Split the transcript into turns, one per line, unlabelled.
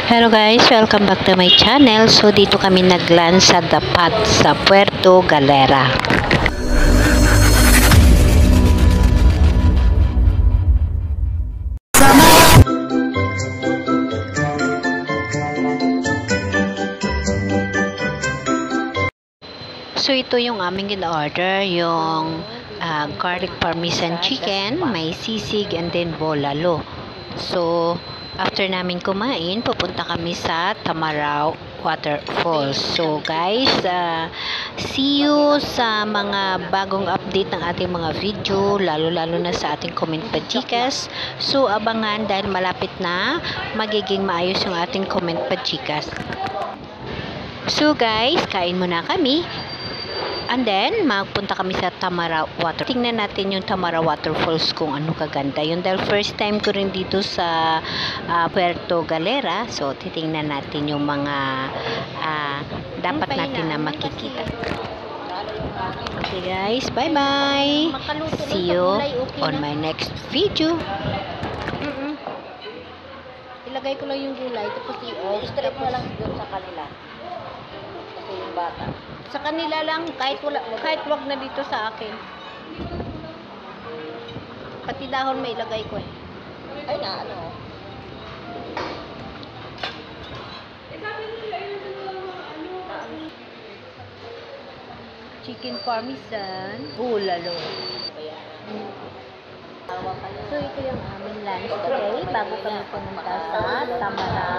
Hello guys, welcome back to my channel. So dito kami nag-land sa Dapat sa Puerto Galera. So ito yung aming in-order, yung garlic parmesan chicken, may sisig and then bolalo. So after namin kumain, pupunta kami sa Tamarao Waterfalls. So guys, see you sa mga bagong update ng ating mga video, lalo-lalo na sa ating comment pachikas. So abangan dahil malapit na magiging maayos yung ating comment pachikas. So guys, kain muna kami. And then, magpunta kami sa Tamarao Water. Tingnan natin yung Tamarao Waterfalls kung ano kaganda. Yun dahil first time ko rin dito sa Puerto Galera. So, titingnan natin yung mga dapat natin na makikita. Okay guys, bye-bye. See you on my next video.
Ilagay ko lang yung gulay. Tapos i-strip mo lang doon sa kanila. Kasi yung bata. Sa kanila lang, kahit wag na dito sa akin. Pati dahon may ilagay ko eh. Ay na, ano?
Chicken parmesan, bulalo. So ito yung aming lunch today bago kami pumunta sa Tamarao